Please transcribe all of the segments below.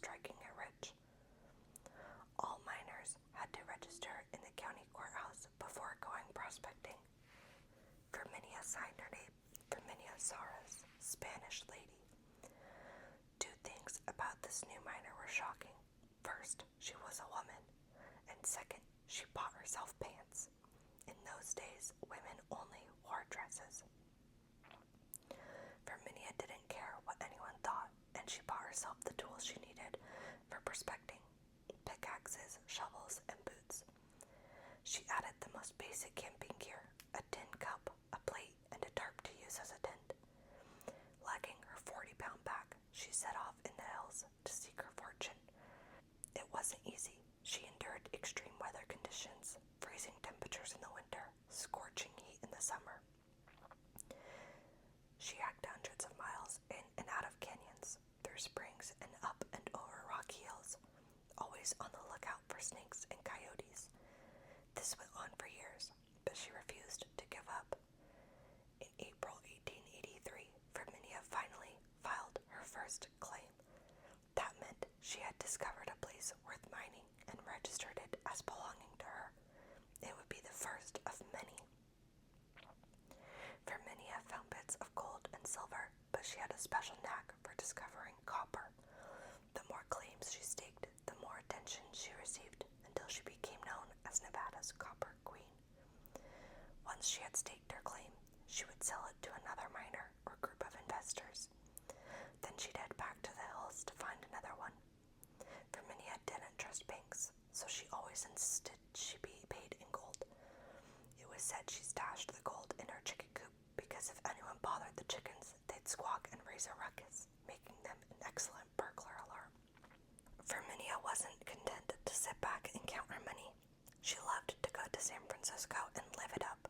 striking it rich. All miners had to register in the county courthouse before going prospecting. Ferminia signed her name, Ferminia Sarras, Spanish lady. Two things about this new miner were shocking. First, she was a woman, and second, she bought herself pants. In those days, women only wore dresses. Ferminia didn't care what anyone thought, and she bought herself the tools she needed for prospecting: pickaxes, shovels, and boots. She added the most basic camping gear: a tin cup, a plate, and a tarp to use as a tent. Lugging her 40-pound pack, she set off in the hills to seek her fortune. It wasn't easy. She endured extreme weather conditions, freezing temperatures in the winter, scorching heat in the summer. She hiked hundreds of miles in and out of canyons, through springs, and up and over rocky hills, always on the lookout for snakes and coyotes. This went on for years, but she refused to give up. In April 1883, Ferminia finally filed her first claim. That meant she had discovered a place worth mining and registered it as belonging to her. It would be the first of many. Ferminia found bits of gold and silver, but she had a special knack for discovering copper. The more claims she staked, the more attention she received, until she became known as Nevada's Copper Queen. Once she had staked her claim, she would sell it to another miner or group of investors. Then she'd head back to the hills to find another one. Ferminia didn't trust banks, so she always insisted she be paid in gold. It was said she stashed the gold in her chicken coop because if anyone bothered the chickens, they'd squawk and raise a ruckus, making them an excellent burglar alarm. Ferminia wasn't content to sit back and count her money. She loved to go to San Francisco and live it up.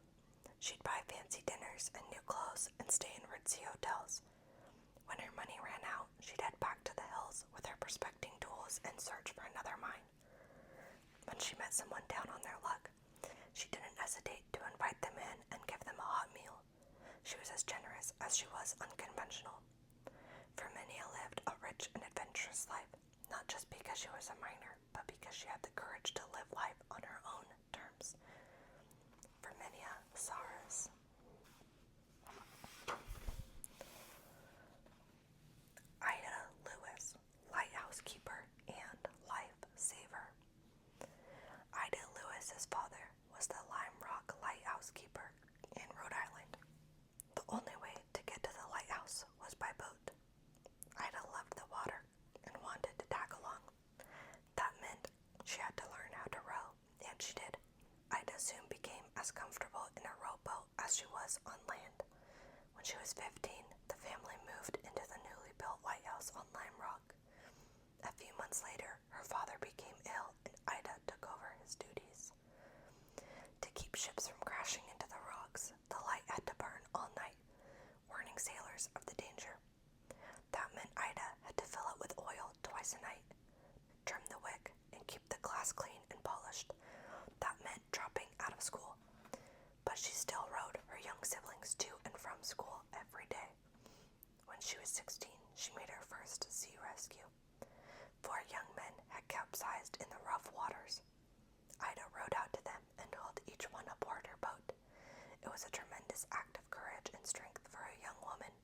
She'd buy fancy dinners and new clothes and stay in ritzy hotels. When her money ran out, she'd head back to the hills with her prospecting tools and search for another mine. When she met someone down on their luck, she didn't hesitate to invite them in and give them a hot meal. She was as generous as she was unconventional. Ferminia lived a rich and adventurous life, not just because she was a miner, but because she had the courage to live life on her own terms. Ferminia Sarras. Ida Lewis, lighthouse keeper and lifesaver. Ida Lewis's father was the Lime Rock lighthouse keeper in Rhode Island. The only way to get to the lighthouse was by boat. Ida loved the water and wanted to tag along. That meant she had to learn how to row, and she did. Ida soon became as comfortable in a rowboat as she was on land. When she was 15, the family moved into the newly built lighthouse on Lime Rock. A few months later, her father became ill and Ida took over his duties. To keep ships from crashing into the rocks, the light had to burn all night, warning sailors of the danger. That meant Ida had to fill it with oil twice a night, trim the wick, and keep the glass clean and polished. That meant dropping out of school. But she still rowed her young siblings to and from school every day. When she was 16, she made her first sea rescue. 4 young men had capsized in the rough waters. Ida rowed out to them and hauled each one aboard her boat. It was a tremendous act of courage and strength for a young woman.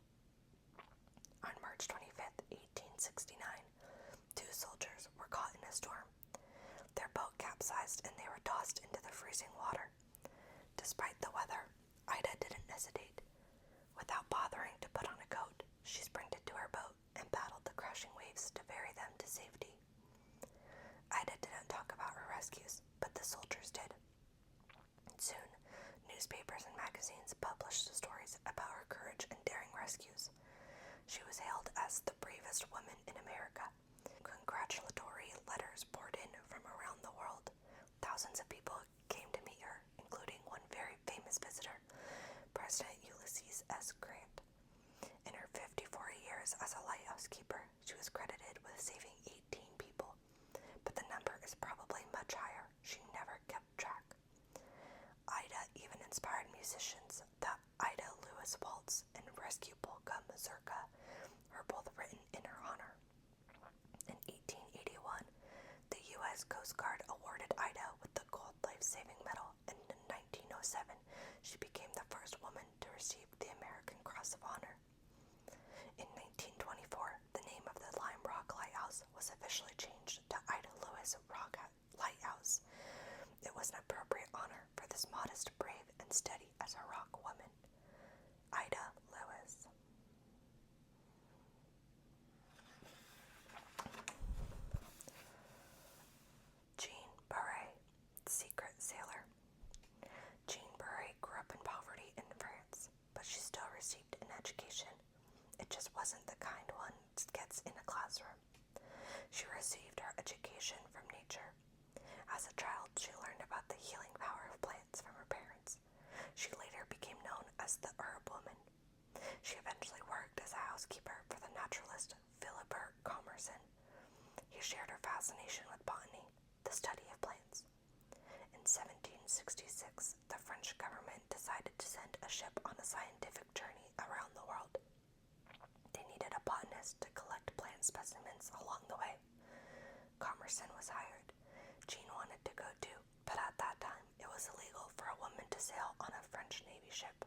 On March 25th, 1869, 2 soldiers were caught in a storm. Their boat capsized and they were tossed into the freezing water. Despite the weather, Ida didn't hesitate. Without bothering to put on a coat, she sprinted to her boat and paddled the crashing waves to ferry them to safety. Ida didn't talk about her rescues, but the soldiers did. Soon, newspapers and magazines published stories about her courage and daring rescues. She was hailed as the bravest woman in America. Congratulatory letters poured in from around the world. Thousands of people came to meet her, including one very famous visitor, President Ulysses S. Grant. In her 54 years as a lighthouse keeper, she was credited with saving 18 people, but the number is probably much higher. She never kept track. Ida even inspired musicians. The Ida Lewis Waltz and Rescue Polka Mazurka were both written in her honor. In 18 U.S. Coast Guard awarded Ida with the Gold Life-Saving Medal, and in 1907, she became the first woman to receive the American Cross of Honor. In 1924, the name of the Lime Rock Lighthouse was officially changed to Ida Lewis Rock Lighthouse. It was an appropriate honor for this modest, brave, and steady as a rock woman. Ida Lewis. Jeanne Baret, secret sailor. Jeanne Baret grew up in poverty in France, but she still received an education. It just wasn't the kind one gets in a classroom. She received her education from nature. As a child, she learned about the healing power of plants from her parents. She later became known as the Herb Woman. She eventually worked as a housekeeper for the naturalist Philibert Commerson. He shared her fascination with botany, the study of plants. In 1766, the French government decided to send a ship on a scientific journey around the world. They needed a botanist to collect plant specimens along the way. Commerson was hired. Jeanne wanted to go too, but at that time it was illegal for a woman to sail on a French Navy ship.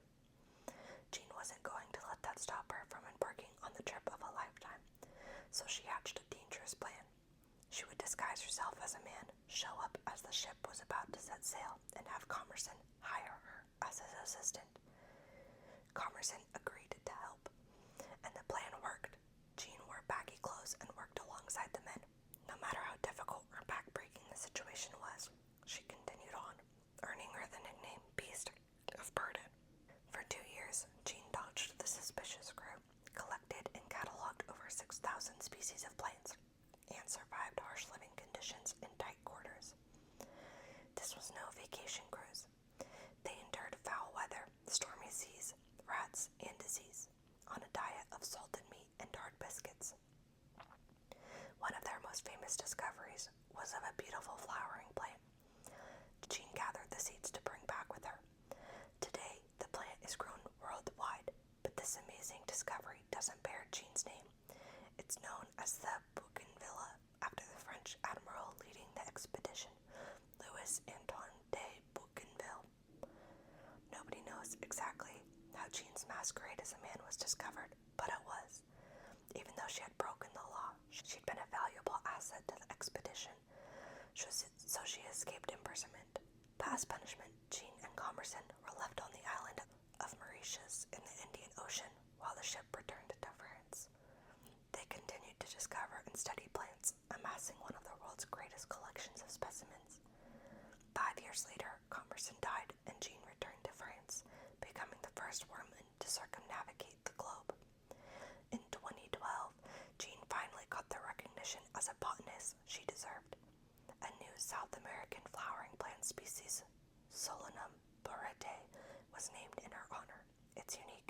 Jeanne wasn't going to let that stop her from embarking on the trip of a lifetime, so she hatched a dangerous plan. She would disguise herself as a man, show up as the ship was about to set sail, and have Commerson hire her as his assistant. Commerson agreed to help, and the plan worked. Jeanne wore baggy clothes and worked alongside the men. No matter how difficult or backbreaking the situation was, she continued on, earning her the nickname Beast of Burden. For 2 years, Jeanne dodged the suspicious crew, collected and cataloged over 6,000 species of plants, and survived harsh living conditions in tight quarters. This was no vacation cruise. They endured foul weather, stormy seas, rats, and disease, on a diet of salted meat and hard biscuits. One of their most famous discoveries was of a beautiful flowering plant. Jeanne gathered the seeds to bring back with her. Today, the plant is grown worldwide, but this amazing discovery doesn't bear Jeanne's name. It's known as the Bougainvillea, after the French admiral leading the expedition, Louis Antoine de Bougainville. Nobody knows exactly how Jeanne's masquerade as a man was discovered, but it was. Even though she had broken the law, she'd been a valuable asset to the expedition, so she escaped imprisonment. But as punishment, Jeanne and Commerson were left on the island of Mauritius in the Indian Ocean while the ship returned to France. They continued to discover and study plants, amassing one of the world's greatest collections of specimens. 5 years later, Commerson died and Jeanne returned to France, becoming the first woman to circumnavigate the globe. In 2012, Jeanne finally got the recognition as a botanist she deserved. A new South American flowering plant species, Solanum barrete, was named in her honor. Its unique